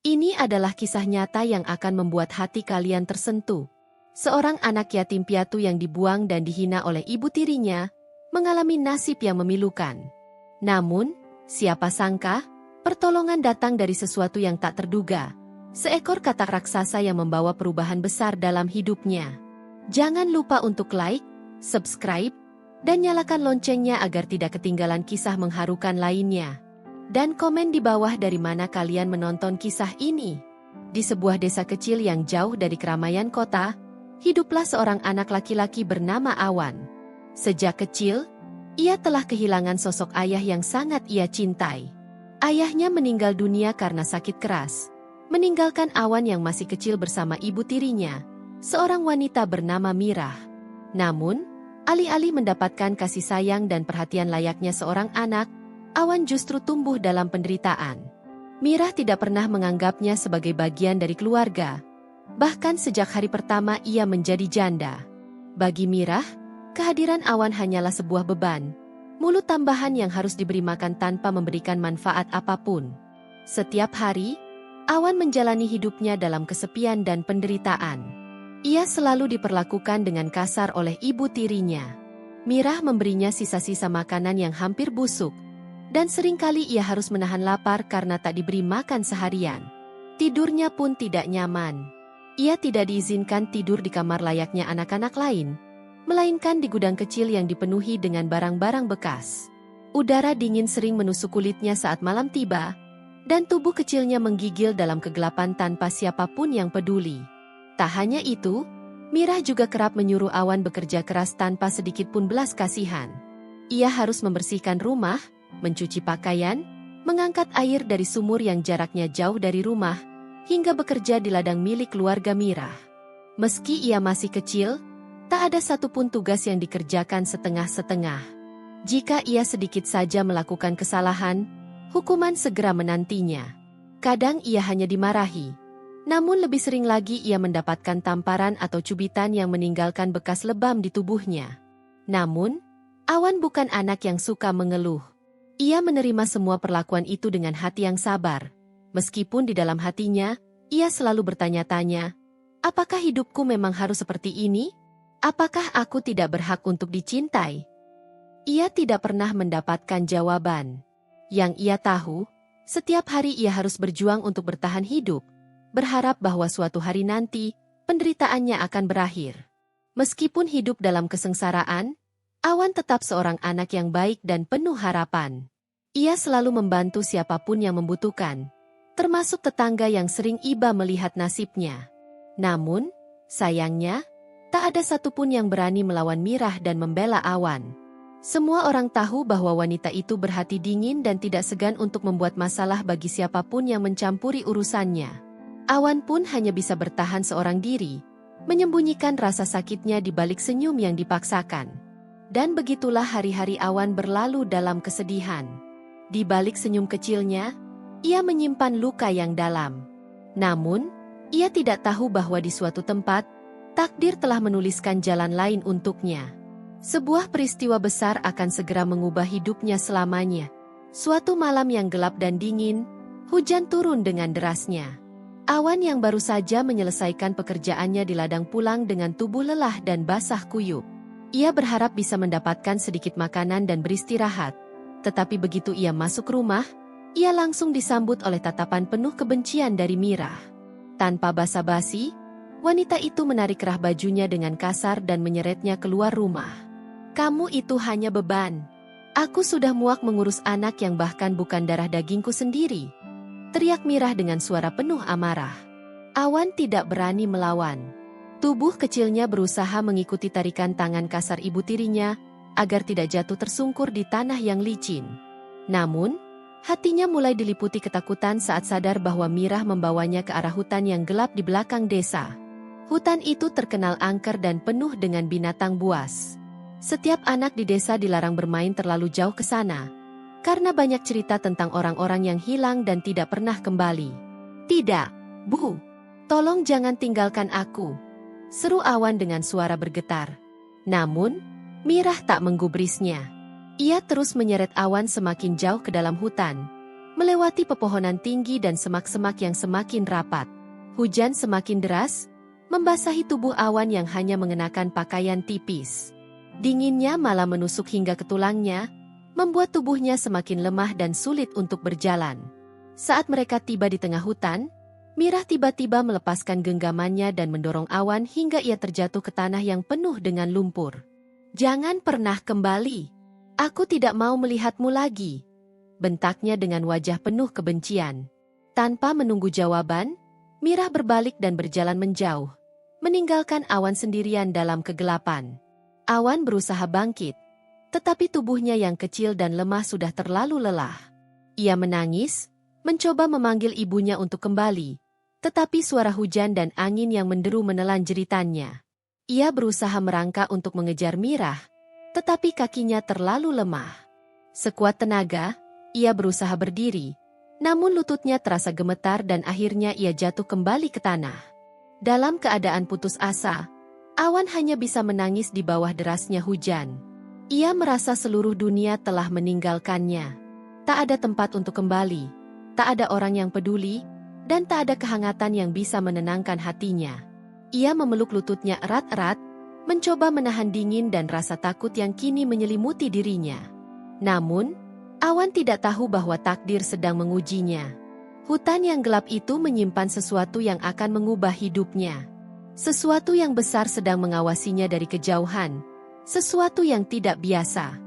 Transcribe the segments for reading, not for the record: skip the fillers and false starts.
Ini adalah kisah nyata yang akan membuat hati kalian tersentuh. Seorang anak yatim piatu yang dibuang dan dihina oleh ibu tirinya, mengalami nasib yang memilukan. Namun, siapa sangka, pertolongan datang dari sesuatu yang tak terduga. Seekor katak raksasa yang membawa perubahan besar dalam hidupnya. Jangan lupa untuk like, subscribe, dan nyalakan loncengnya agar tidak ketinggalan kisah mengharukan lainnya. Dan komen di bawah dari mana kalian menonton kisah ini. Di sebuah desa kecil yang jauh dari keramaian kota, hiduplah seorang anak laki-laki bernama Awan. Sejak kecil, ia telah kehilangan sosok ayah yang sangat ia cintai. Ayahnya meninggal dunia karena sakit keras, meninggalkan Awan yang masih kecil bersama ibu tirinya, seorang wanita bernama Mirah. Namun, alih-alih mendapatkan kasih sayang dan perhatian layaknya seorang anak, Awan justru tumbuh dalam penderitaan. Mirah tidak pernah menganggapnya sebagai bagian dari keluarga. Bahkan sejak hari pertama ia menjadi janda. Bagi Mirah, kehadiran Awan hanyalah sebuah beban, mulut tambahan yang harus diberi makan tanpa memberikan manfaat apapun. Setiap hari, Awan menjalani hidupnya dalam kesepian dan penderitaan. Ia selalu diperlakukan dengan kasar oleh ibu tirinya. Mirah memberinya sisa-sisa makanan yang hampir busuk, dan seringkali ia harus menahan lapar karena tak diberi makan seharian. Tidurnya pun tidak nyaman. Ia tidak diizinkan tidur di kamar layaknya anak-anak lain, melainkan di gudang kecil yang dipenuhi dengan barang-barang bekas. Udara dingin sering menusuk kulitnya saat malam tiba, dan tubuh kecilnya menggigil dalam kegelapan tanpa siapapun yang peduli. Tak hanya itu, Mirah juga kerap menyuruh Awan bekerja keras tanpa sedikit pun belas kasihan. Ia harus membersihkan rumah, mencuci pakaian, mengangkat air dari sumur yang jaraknya jauh dari rumah, hingga bekerja di ladang milik keluarga Mirah. Meski ia masih kecil, tak ada satupun tugas yang dikerjakan setengah-setengah. Jika ia sedikit saja melakukan kesalahan, hukuman segera menantinya. Kadang ia hanya dimarahi. Namun lebih sering lagi ia mendapatkan tamparan atau cubitan yang meninggalkan bekas lebam di tubuhnya. Namun, Awan bukan anak yang suka mengeluh. Ia menerima semua perlakuan itu dengan hati yang sabar. Meskipun di dalam hatinya, ia selalu bertanya-tanya, apakah hidupku memang harus seperti ini? Apakah aku tidak berhak untuk dicintai? Ia tidak pernah mendapatkan jawaban. Yang ia tahu, setiap hari ia harus berjuang untuk bertahan hidup, berharap bahwa suatu hari nanti, penderitaannya akan berakhir. Meskipun hidup dalam kesengsaraan, Awan tetap seorang anak yang baik dan penuh harapan. Ia selalu membantu siapapun yang membutuhkan, termasuk tetangga yang sering iba melihat nasibnya. Namun, sayangnya, tak ada satupun yang berani melawan Mirah dan membela Awan. Semua orang tahu bahwa wanita itu berhati dingin dan tidak segan untuk membuat masalah bagi siapapun yang mencampuri urusannya. Awan pun hanya bisa bertahan seorang diri, menyembunyikan rasa sakitnya di balik senyum yang dipaksakan. Dan begitulah hari-hari Awan berlalu dalam kesedihan. Di balik senyum kecilnya, ia menyimpan luka yang dalam. Namun, ia tidak tahu bahwa di suatu tempat, takdir telah menuliskan jalan lain untuknya. Sebuah peristiwa besar akan segera mengubah hidupnya selamanya. Suatu malam yang gelap dan dingin, hujan turun dengan derasnya. Awan yang baru saja menyelesaikan pekerjaannya di ladang pulang dengan tubuh lelah dan basah kuyup. Ia berharap bisa mendapatkan sedikit makanan dan beristirahat. Tetapi begitu ia masuk rumah, ia langsung disambut oleh tatapan penuh kebencian dari Mirah. Tanpa basa-basi, wanita itu menarik kerah bajunya dengan kasar dan menyeretnya keluar rumah. Kamu itu hanya beban. Aku sudah muak mengurus anak yang bahkan bukan darah dagingku sendiri. Teriak Mirah dengan suara penuh amarah. Awan tidak berani melawan. Tubuh kecilnya berusaha mengikuti tarikan tangan kasar ibu tirinya, agar tidak jatuh tersungkur di tanah yang licin. Namun, hatinya mulai diliputi ketakutan saat sadar bahwa Mirah membawanya ke arah hutan yang gelap di belakang desa. Hutan itu terkenal angker dan penuh dengan binatang buas. Setiap anak di desa dilarang bermain terlalu jauh ke sana, karena banyak cerita tentang orang-orang yang hilang dan tidak pernah kembali. Tidak, Bu. Tolong jangan tinggalkan aku, seru Awan dengan suara bergetar. Namun, Mirah tak menggubrisnya. Ia terus menyeret Awan semakin jauh ke dalam hutan, melewati pepohonan tinggi dan semak-semak yang semakin rapat. Hujan semakin deras, membasahi tubuh Awan yang hanya mengenakan pakaian tipis. Dinginnya malah menusuk hingga ke tulangnya, membuat tubuhnya semakin lemah dan sulit untuk berjalan. Saat mereka tiba di tengah hutan, Mirah tiba-tiba melepaskan genggamannya dan mendorong Awan hingga ia terjatuh ke tanah yang penuh dengan lumpur. "Jangan pernah kembali. Aku tidak mau melihatmu lagi," bentaknya dengan wajah penuh kebencian. Tanpa menunggu jawaban, Mirah berbalik dan berjalan menjauh, meninggalkan Awan sendirian dalam kegelapan. Awan berusaha bangkit, tetapi tubuhnya yang kecil dan lemah sudah terlalu lelah. Ia menangis, mencoba memanggil ibunya untuk kembali, tetapi suara hujan dan angin yang menderu menelan jeritannya. Ia berusaha merangkak untuk mengejar Mirah, tetapi kakinya terlalu lemah. Sekuat tenaga, ia berusaha berdiri, namun lututnya terasa gemetar dan akhirnya ia jatuh kembali ke tanah. Dalam keadaan putus asa, Awan hanya bisa menangis di bawah derasnya hujan. Ia merasa seluruh dunia telah meninggalkannya. Tak ada tempat untuk kembali, tak ada orang yang peduli, dan tak ada kehangatan yang bisa menenangkan hatinya. Ia memeluk lututnya erat-erat, mencoba menahan dingin dan rasa takut yang kini menyelimuti dirinya. Namun, Awan tidak tahu bahwa takdir sedang mengujinya. Hutan yang gelap itu menyimpan sesuatu yang akan mengubah hidupnya. Sesuatu yang besar sedang mengawasinya dari kejauhan, sesuatu yang tidak biasa.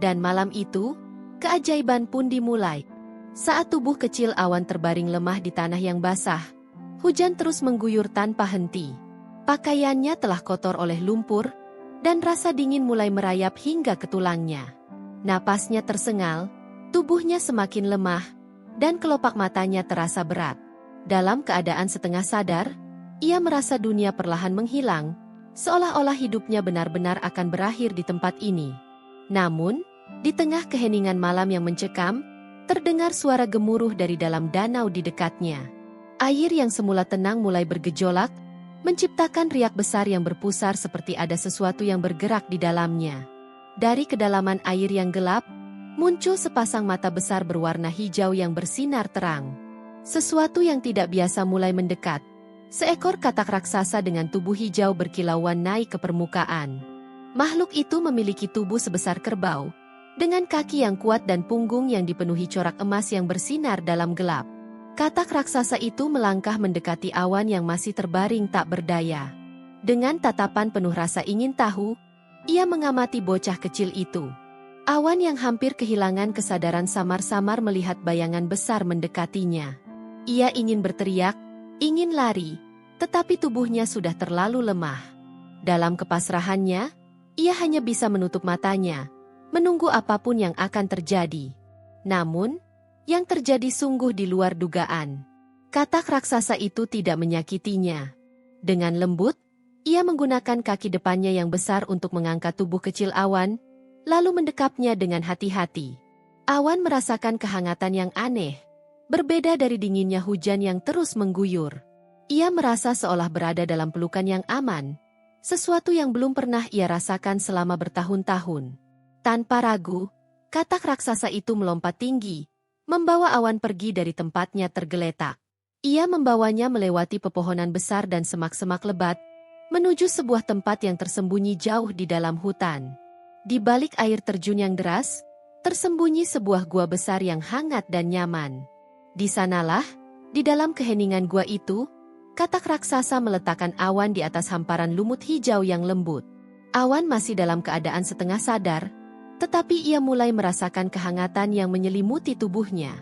Dan malam itu, keajaiban pun dimulai. Saat tubuh kecil Awan terbaring lemah di tanah yang basah, hujan terus mengguyur tanpa henti. Pakaiannya telah kotor oleh lumpur, dan rasa dingin mulai merayap hingga ke tulangnya. Napasnya tersengal, tubuhnya semakin lemah, dan kelopak matanya terasa berat. Dalam keadaan setengah sadar, ia merasa dunia perlahan menghilang, seolah-olah hidupnya benar-benar akan berakhir di tempat ini. Namun, di tengah keheningan malam yang mencekam, terdengar suara gemuruh dari dalam danau di dekatnya. Air yang semula tenang mulai bergejolak, menciptakan riak besar yang berpusar seperti ada sesuatu yang bergerak di dalamnya. Dari kedalaman air yang gelap, muncul sepasang mata besar berwarna hijau yang bersinar terang. Sesuatu yang tidak biasa mulai mendekat. Seekor katak raksasa dengan tubuh hijau berkilauan naik ke permukaan. Makhluk itu memiliki tubuh sebesar kerbau, dengan kaki yang kuat dan punggung yang dipenuhi corak emas yang bersinar dalam gelap. Katak raksasa itu melangkah mendekati Awan yang masih terbaring tak berdaya. Dengan tatapan penuh rasa ingin tahu, ia mengamati bocah kecil itu. Awan yang hampir kehilangan kesadaran samar-samar melihat bayangan besar mendekatinya. Ia ingin berteriak, ingin lari, tetapi tubuhnya sudah terlalu lemah. Dalam kepasrahannya, ia hanya bisa menutup matanya, menunggu apapun yang akan terjadi. Namun, yang terjadi sungguh di luar dugaan. Katak raksasa itu tidak menyakitinya. Dengan lembut, ia menggunakan kaki depannya yang besar untuk mengangkat tubuh kecil Awan, lalu mendekapnya dengan hati-hati. Awan merasakan kehangatan yang aneh, berbeda dari dinginnya hujan yang terus mengguyur. Ia merasa seolah berada dalam pelukan yang aman, sesuatu yang belum pernah ia rasakan selama bertahun-tahun. Tanpa ragu, katak raksasa itu melompat tinggi, membawa Awan pergi dari tempatnya tergeletak. Ia membawanya melewati pepohonan besar dan semak-semak lebat, menuju sebuah tempat yang tersembunyi jauh di dalam hutan. Di balik air terjun yang deras, tersembunyi sebuah gua besar yang hangat dan nyaman. Di sanalah, di dalam keheningan gua itu, katak raksasa meletakkan Awan di atas hamparan lumut hijau yang lembut. Awan masih dalam keadaan setengah sadar, tetapi ia mulai merasakan kehangatan yang menyelimuti tubuhnya.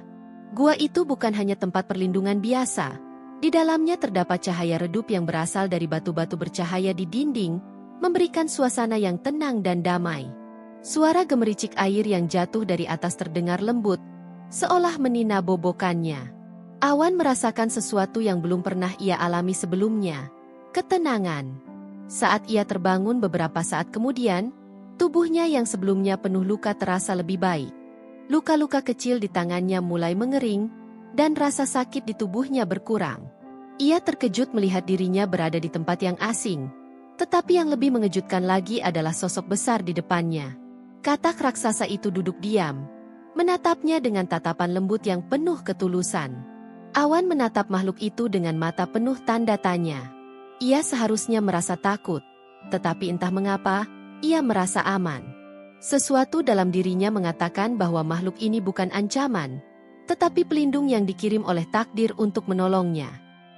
Gua itu bukan hanya tempat perlindungan biasa. Di dalamnya terdapat cahaya redup yang berasal dari batu-batu bercahaya di dinding, memberikan suasana yang tenang dan damai. Suara gemericik air yang jatuh dari atas terdengar lembut, seolah menina bobokannya. Awan merasakan sesuatu yang belum pernah ia alami sebelumnya, ketenangan. Saat ia terbangun beberapa saat kemudian, tubuhnya yang sebelumnya penuh luka terasa lebih baik. Luka-luka kecil di tangannya mulai mengering, dan rasa sakit di tubuhnya berkurang. Ia terkejut melihat dirinya berada di tempat yang asing. Tetapi yang lebih mengejutkan lagi adalah sosok besar di depannya. Katak raksasa itu duduk diam, menatapnya dengan tatapan lembut yang penuh ketulusan. Awan menatap makhluk itu dengan mata penuh tanda tanya. Ia seharusnya merasa takut, tetapi entah mengapa, ia merasa aman. Sesuatu dalam dirinya mengatakan bahwa makhluk ini bukan ancaman, tetapi pelindung yang dikirim oleh takdir untuk menolongnya.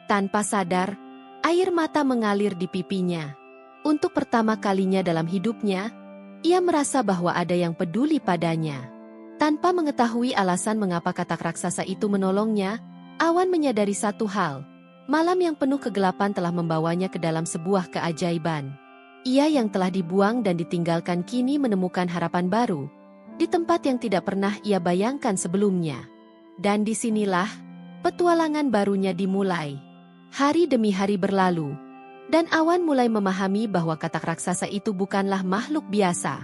Tanpa sadar, air mata mengalir di pipinya. Untuk pertama kalinya dalam hidupnya, ia merasa bahwa ada yang peduli padanya. Tanpa mengetahui alasan mengapa katak raksasa itu menolongnya, Awan menyadari satu hal. Malam yang penuh kegelapan telah membawanya ke dalam sebuah keajaiban. Ia yang telah dibuang dan ditinggalkan kini menemukan harapan baru, di tempat yang tidak pernah ia bayangkan sebelumnya. Dan disinilah, petualangan barunya dimulai. Hari demi hari berlalu, dan Awan mulai memahami bahwa katak raksasa itu bukanlah makhluk biasa.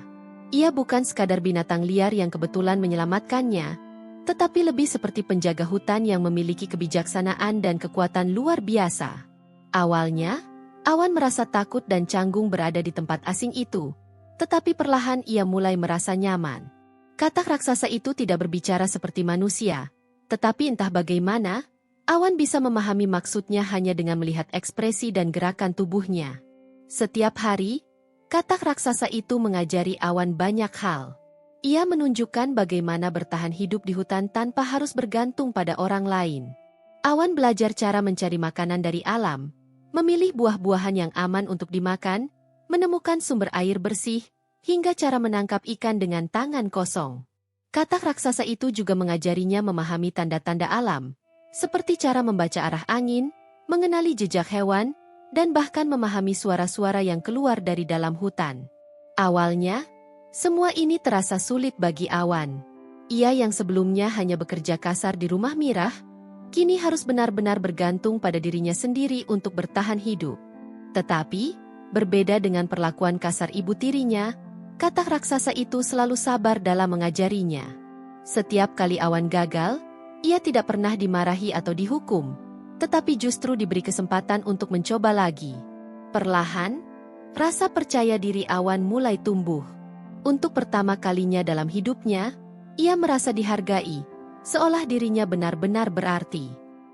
Ia bukan sekadar binatang liar yang kebetulan menyelamatkannya, tetapi lebih seperti penjaga hutan yang memiliki kebijaksanaan dan kekuatan luar biasa. Awalnya, Awan merasa takut dan canggung berada di tempat asing itu, tetapi perlahan ia mulai merasa nyaman. Katak raksasa itu tidak berbicara seperti manusia, tetapi entah bagaimana, Awan bisa memahami maksudnya hanya dengan melihat ekspresi dan gerakan tubuhnya. Setiap hari, katak raksasa itu mengajari Awan banyak hal. Ia menunjukkan bagaimana bertahan hidup di hutan tanpa harus bergantung pada orang lain. Awan belajar cara mencari makanan dari alam, memilih buah-buahan yang aman untuk dimakan, menemukan sumber air bersih, hingga cara menangkap ikan dengan tangan kosong. Katak raksasa itu juga mengajarinya memahami tanda-tanda alam, seperti cara membaca arah angin, mengenali jejak hewan, dan bahkan memahami suara-suara yang keluar dari dalam hutan. Awalnya, semua ini terasa sulit bagi Awan. Ia yang sebelumnya hanya bekerja kasar di rumah Mirah, kini harus benar-benar bergantung pada dirinya sendiri untuk bertahan hidup. Tetapi, berbeda dengan perlakuan kasar ibu tirinya, katak raksasa itu selalu sabar dalam mengajarinya. Setiap kali Awan gagal, ia tidak pernah dimarahi atau dihukum, tetapi justru diberi kesempatan untuk mencoba lagi. Perlahan, rasa percaya diri Awan mulai tumbuh. Untuk pertama kalinya dalam hidupnya, ia merasa dihargai, seolah dirinya benar-benar berarti.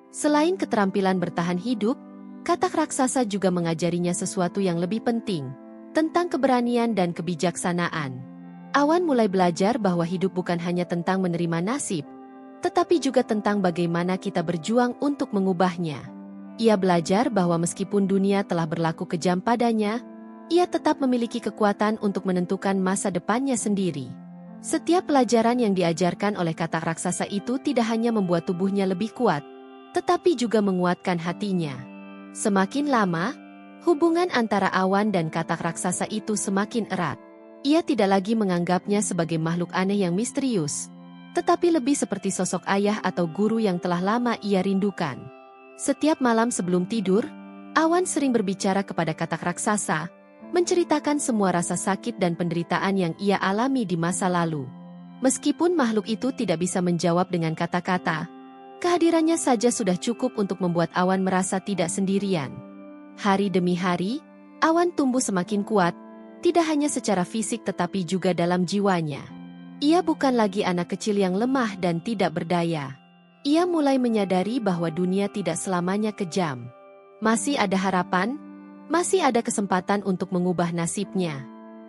Selain keterampilan bertahan hidup, katak raksasa juga mengajarinya sesuatu yang lebih penting, tentang keberanian dan kebijaksanaan. Awan mulai belajar bahwa hidup bukan hanya tentang menerima nasib, tetapi juga tentang bagaimana kita berjuang untuk mengubahnya. Ia belajar bahwa meskipun dunia telah berlaku kejam padanya, ia tetap memiliki kekuatan untuk menentukan masa depannya sendiri. Setiap pelajaran yang diajarkan oleh katak raksasa itu tidak hanya membuat tubuhnya lebih kuat, tetapi juga menguatkan hatinya. Semakin lama, hubungan antara Awan dan katak raksasa itu semakin erat. Ia tidak lagi menganggapnya sebagai makhluk aneh yang misterius, tetapi lebih seperti sosok ayah atau guru yang telah lama ia rindukan. Setiap malam sebelum tidur, Awan sering berbicara kepada katak raksasa, menceritakan semua rasa sakit dan penderitaan yang ia alami di masa lalu. Meskipun makhluk itu tidak bisa menjawab dengan kata-kata, kehadirannya saja sudah cukup untuk membuat Awan merasa tidak sendirian. Hari demi hari, Awan tumbuh semakin kuat, tidak hanya secara fisik tetapi juga dalam jiwanya. Ia bukan lagi anak kecil yang lemah dan tidak berdaya. Ia mulai menyadari bahwa dunia tidak selamanya kejam. Masih ada harapan, masih ada kesempatan untuk mengubah nasibnya.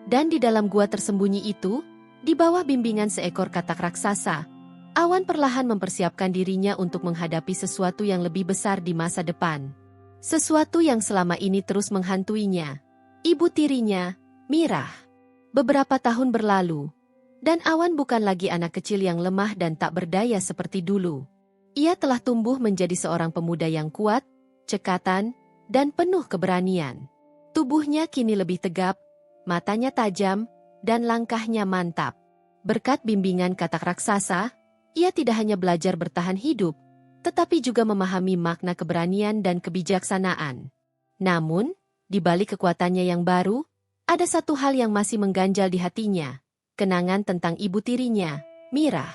Dan di dalam gua tersembunyi itu, di bawah bimbingan seekor katak raksasa, Awan perlahan mempersiapkan dirinya untuk menghadapi sesuatu yang lebih besar di masa depan. Sesuatu yang selama ini terus menghantuinya. Ibu tirinya, Mirah. Beberapa tahun berlalu, dan Awan bukan lagi anak kecil yang lemah dan tak berdaya seperti dulu. Ia telah tumbuh menjadi seorang pemuda yang kuat, cekatan, dan penuh keberanian. Tubuhnya kini lebih tegap, matanya tajam, dan langkahnya mantap. Berkat bimbingan katak raksasa, ia tidak hanya belajar bertahan hidup, tetapi juga memahami makna keberanian dan kebijaksanaan. Namun, di balik kekuatannya yang baru, ada satu hal yang masih mengganjal di hatinya, kenangan tentang ibu tirinya, Mirah.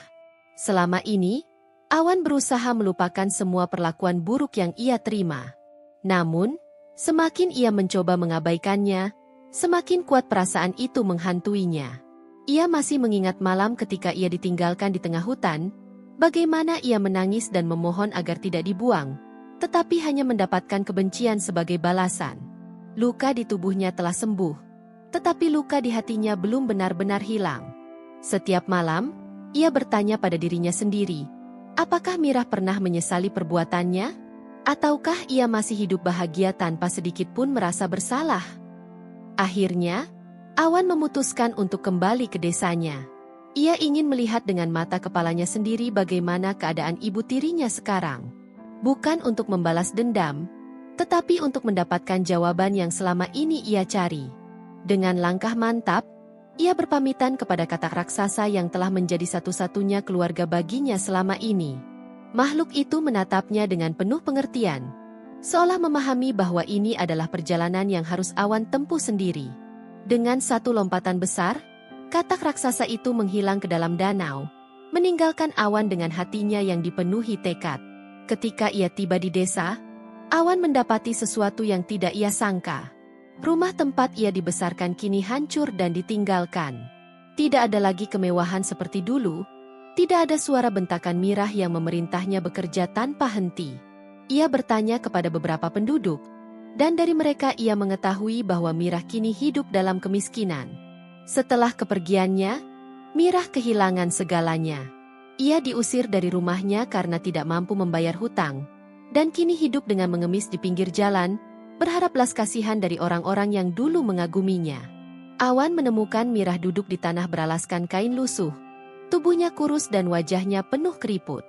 Selama ini, Awan berusaha melupakan semua perlakuan buruk yang ia terima. Namun, semakin ia mencoba mengabaikannya, semakin kuat perasaan itu menghantuinya. Ia masih mengingat malam ketika ia ditinggalkan di tengah hutan, bagaimana ia menangis dan memohon agar tidak dibuang, tetapi hanya mendapatkan kebencian sebagai balasan. Luka di tubuhnya telah sembuh, tetapi luka di hatinya belum benar-benar hilang. Setiap malam, ia bertanya pada dirinya sendiri, apakah Mirah pernah menyesali perbuatannya? Ataukah ia masih hidup bahagia tanpa sedikit pun merasa bersalah? Akhirnya, Awan memutuskan untuk kembali ke desanya. Ia ingin melihat dengan mata kepalanya sendiri bagaimana keadaan ibu tirinya sekarang. Bukan untuk membalas dendam, tetapi untuk mendapatkan jawaban yang selama ini ia cari. Dengan langkah mantap, ia berpamitan kepada katak raksasa yang telah menjadi satu-satunya keluarga baginya selama ini. Makhluk itu menatapnya dengan penuh pengertian, seolah memahami bahwa ini adalah perjalanan yang harus Awan tempuh sendiri. Dengan satu lompatan besar, katak raksasa itu menghilang ke dalam danau, meninggalkan Awan dengan hatinya yang dipenuhi tekad. Ketika ia tiba di desa, Awan mendapati sesuatu yang tidak ia sangka. Rumah tempat ia dibesarkan kini hancur dan ditinggalkan. Tidak ada lagi kemewahan seperti dulu, tidak ada suara bentakan Mirah yang memerintahnya bekerja tanpa henti. Ia bertanya kepada beberapa penduduk, dan dari mereka ia mengetahui bahwa Mirah kini hidup dalam kemiskinan. Setelah kepergiannya, Mirah kehilangan segalanya. Ia diusir dari rumahnya karena tidak mampu membayar hutang, dan kini hidup dengan mengemis di pinggir jalan, berharap belas kasihan dari orang-orang yang dulu mengaguminya. Awan menemukan Mirah duduk di tanah beralaskan kain lusuh. Tubuhnya kurus dan wajahnya penuh keriput.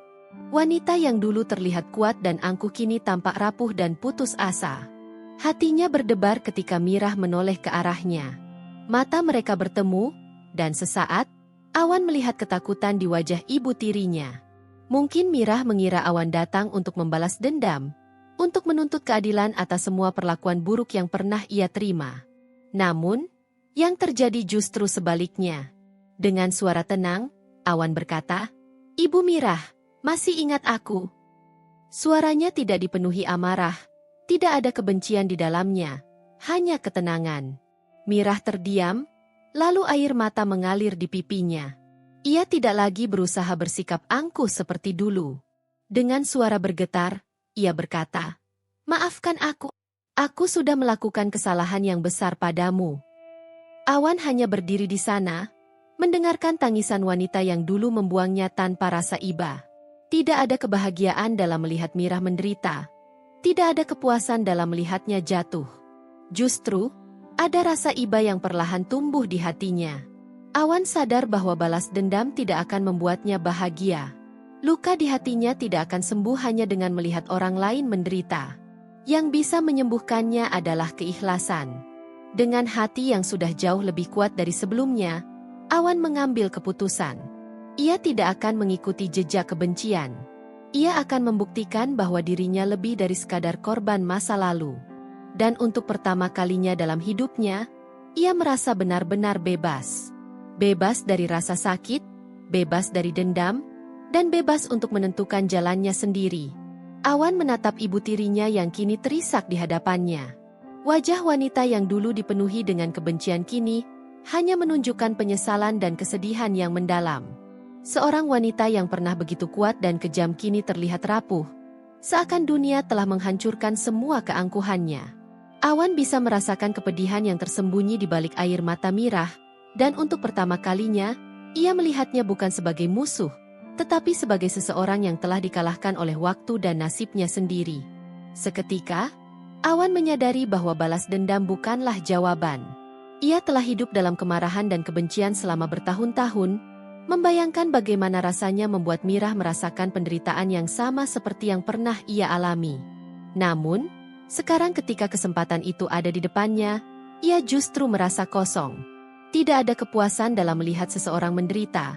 Wanita yang dulu terlihat kuat dan angkuh kini tampak rapuh dan putus asa. Hatinya berdebar ketika Mirah menoleh ke arahnya. Mata mereka bertemu, dan sesaat, Awan melihat ketakutan di wajah ibu tirinya. Mungkin Mirah mengira Awan datang untuk membalas dendam, untuk menuntut keadilan atas semua perlakuan buruk yang pernah ia terima. Namun, yang terjadi justru sebaliknya. Dengan suara tenang, Awan berkata, "Ibu Mirah, masih ingat aku?" Suaranya tidak dipenuhi amarah, tidak ada kebencian di dalamnya, hanya ketenangan. Mirah terdiam, lalu air mata mengalir di pipinya. Ia tidak lagi berusaha bersikap angkuh seperti dulu. Dengan suara bergetar, ia berkata, "Maafkan aku. Aku sudah melakukan kesalahan yang besar padamu." Awan hanya berdiri di sana, mendengarkan tangisan wanita yang dulu membuangnya tanpa rasa iba. Tidak ada kebahagiaan dalam melihat Mirah menderita. Tidak ada kepuasan dalam melihatnya jatuh. Justru, ada rasa iba yang perlahan tumbuh di hatinya. Awan sadar bahwa balas dendam tidak akan membuatnya bahagia. Luka di hatinya tidak akan sembuh hanya dengan melihat orang lain menderita. Yang bisa menyembuhkannya adalah keikhlasan. Dengan hati yang sudah jauh lebih kuat dari sebelumnya, Awan mengambil keputusan. Ia tidak akan mengikuti jejak kebencian. Ia akan membuktikan bahwa dirinya lebih dari sekadar korban masa lalu. Dan untuk pertama kalinya dalam hidupnya, ia merasa benar-benar bebas. Bebas dari rasa sakit, bebas dari dendam, dan bebas untuk menentukan jalannya sendiri. Awan menatap ibu tirinya yang kini terisak di hadapannya. Wajah wanita yang dulu dipenuhi dengan kebencian kini hanya menunjukkan penyesalan dan kesedihan yang mendalam. Seorang wanita yang pernah begitu kuat dan kejam kini terlihat rapuh, seakan dunia telah menghancurkan semua keangkuhannya. Awan bisa merasakan kepedihan yang tersembunyi di balik air mata Mirah, dan untuk pertama kalinya, ia melihatnya bukan sebagai musuh, tetapi sebagai seseorang yang telah dikalahkan oleh waktu dan nasibnya sendiri. Seketika, Awan menyadari bahwa balas dendam bukanlah jawaban. Ia telah hidup dalam kemarahan dan kebencian selama bertahun-tahun, membayangkan bagaimana rasanya membuat Mirah merasakan penderitaan yang sama seperti yang pernah ia alami. Namun, sekarang ketika kesempatan itu ada di depannya, ia justru merasa kosong. Tidak ada kepuasan dalam melihat seseorang menderita,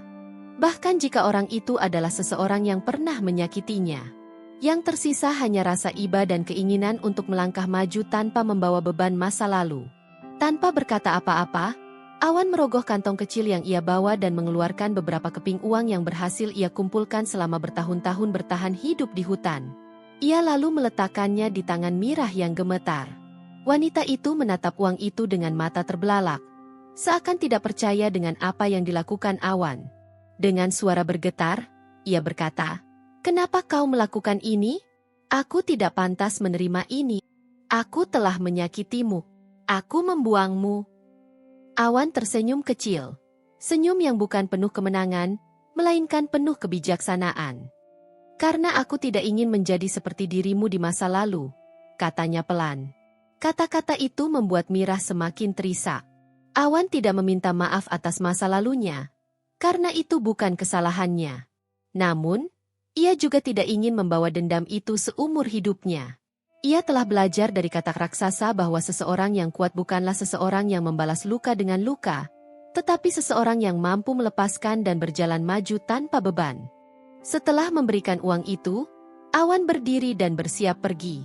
bahkan jika orang itu adalah seseorang yang pernah menyakitinya. Yang tersisa hanya rasa iba dan keinginan untuk melangkah maju tanpa membawa beban masa lalu. Tanpa berkata apa-apa, Awan merogoh kantong kecil yang ia bawa dan mengeluarkan beberapa keping uang yang berhasil ia kumpulkan selama bertahun-tahun bertahan hidup di hutan. Ia lalu meletakkannya di tangan Mirah yang gemetar. Wanita itu menatap uang itu dengan mata terbelalak. seakan tidak percaya dengan apa yang dilakukan Awan. Dengan suara bergetar, ia berkata, "Kenapa kau melakukan ini? Aku tidak pantas menerima ini. Aku telah menyakitimu. Aku membuangmu." Awan tersenyum kecil. Senyum yang bukan penuh kemenangan, melainkan penuh kebijaksanaan. "Karena aku tidak ingin menjadi seperti dirimu di masa lalu," katanya pelan. Kata-kata itu membuat Mirah semakin terisak. Awan tidak meminta maaf atas masa lalunya, karena itu bukan kesalahannya. Namun, ia juga tidak ingin membawa dendam itu seumur hidupnya. Ia telah belajar dari kata raksasa bahwa seseorang yang kuat bukanlah seseorang yang membalas luka dengan luka, tetapi seseorang yang mampu melepaskan dan berjalan maju tanpa beban. Setelah memberikan uang itu, Awan berdiri dan bersiap pergi.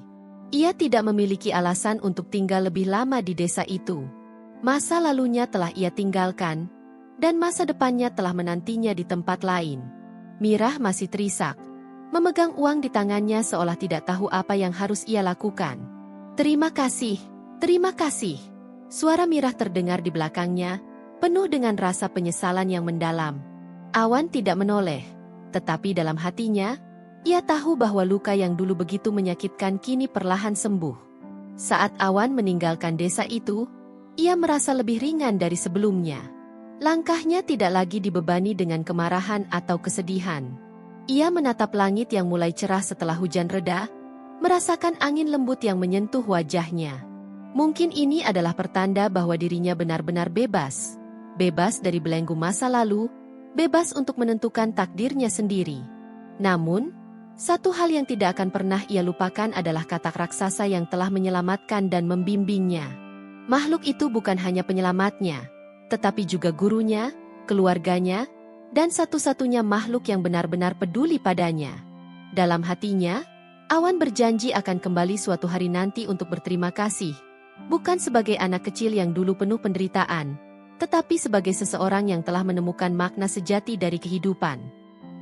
Ia tidak memiliki alasan untuk tinggal lebih lama di desa itu. Masa lalunya telah ia tinggalkan, dan masa depannya telah menantinya di tempat lain. Mirah masih terisak, memegang uang di tangannya seolah tidak tahu apa yang harus ia lakukan. Terima kasih, terima kasih." Suara Mirah terdengar di belakangnya, penuh dengan rasa penyesalan yang mendalam. Awan tidak menoleh, tetapi dalam hatinya, ia tahu bahwa luka yang dulu begitu menyakitkan kini perlahan sembuh. Saat Awan meninggalkan desa itu, ia merasa lebih ringan dari sebelumnya. Langkahnya tidak lagi dibebani dengan kemarahan atau kesedihan. Ia menatap langit yang mulai cerah setelah hujan reda, merasakan angin lembut yang menyentuh wajahnya. Mungkin ini adalah pertanda bahwa dirinya benar-benar bebas. Bebas dari belenggu masa lalu, bebas untuk menentukan takdirnya sendiri. Namun, satu hal yang tidak akan pernah ia lupakan adalah kata raksasa yang telah menyelamatkan dan membimbingnya. Makhluk itu bukan hanya penyelamatnya, tetapi juga gurunya, keluarganya, dan satu-satunya makhluk yang benar-benar peduli padanya. Dalam hatinya, Awan berjanji akan kembali suatu hari nanti untuk berterima kasih, bukan sebagai anak kecil yang dulu penuh penderitaan, tetapi sebagai seseorang yang telah menemukan makna sejati dari kehidupan.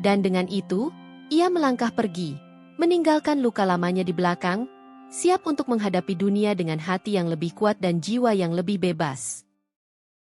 Dan dengan itu, ia melangkah pergi, meninggalkan luka lamanya di belakang, siap untuk menghadapi dunia dengan hati yang lebih kuat dan jiwa yang lebih bebas.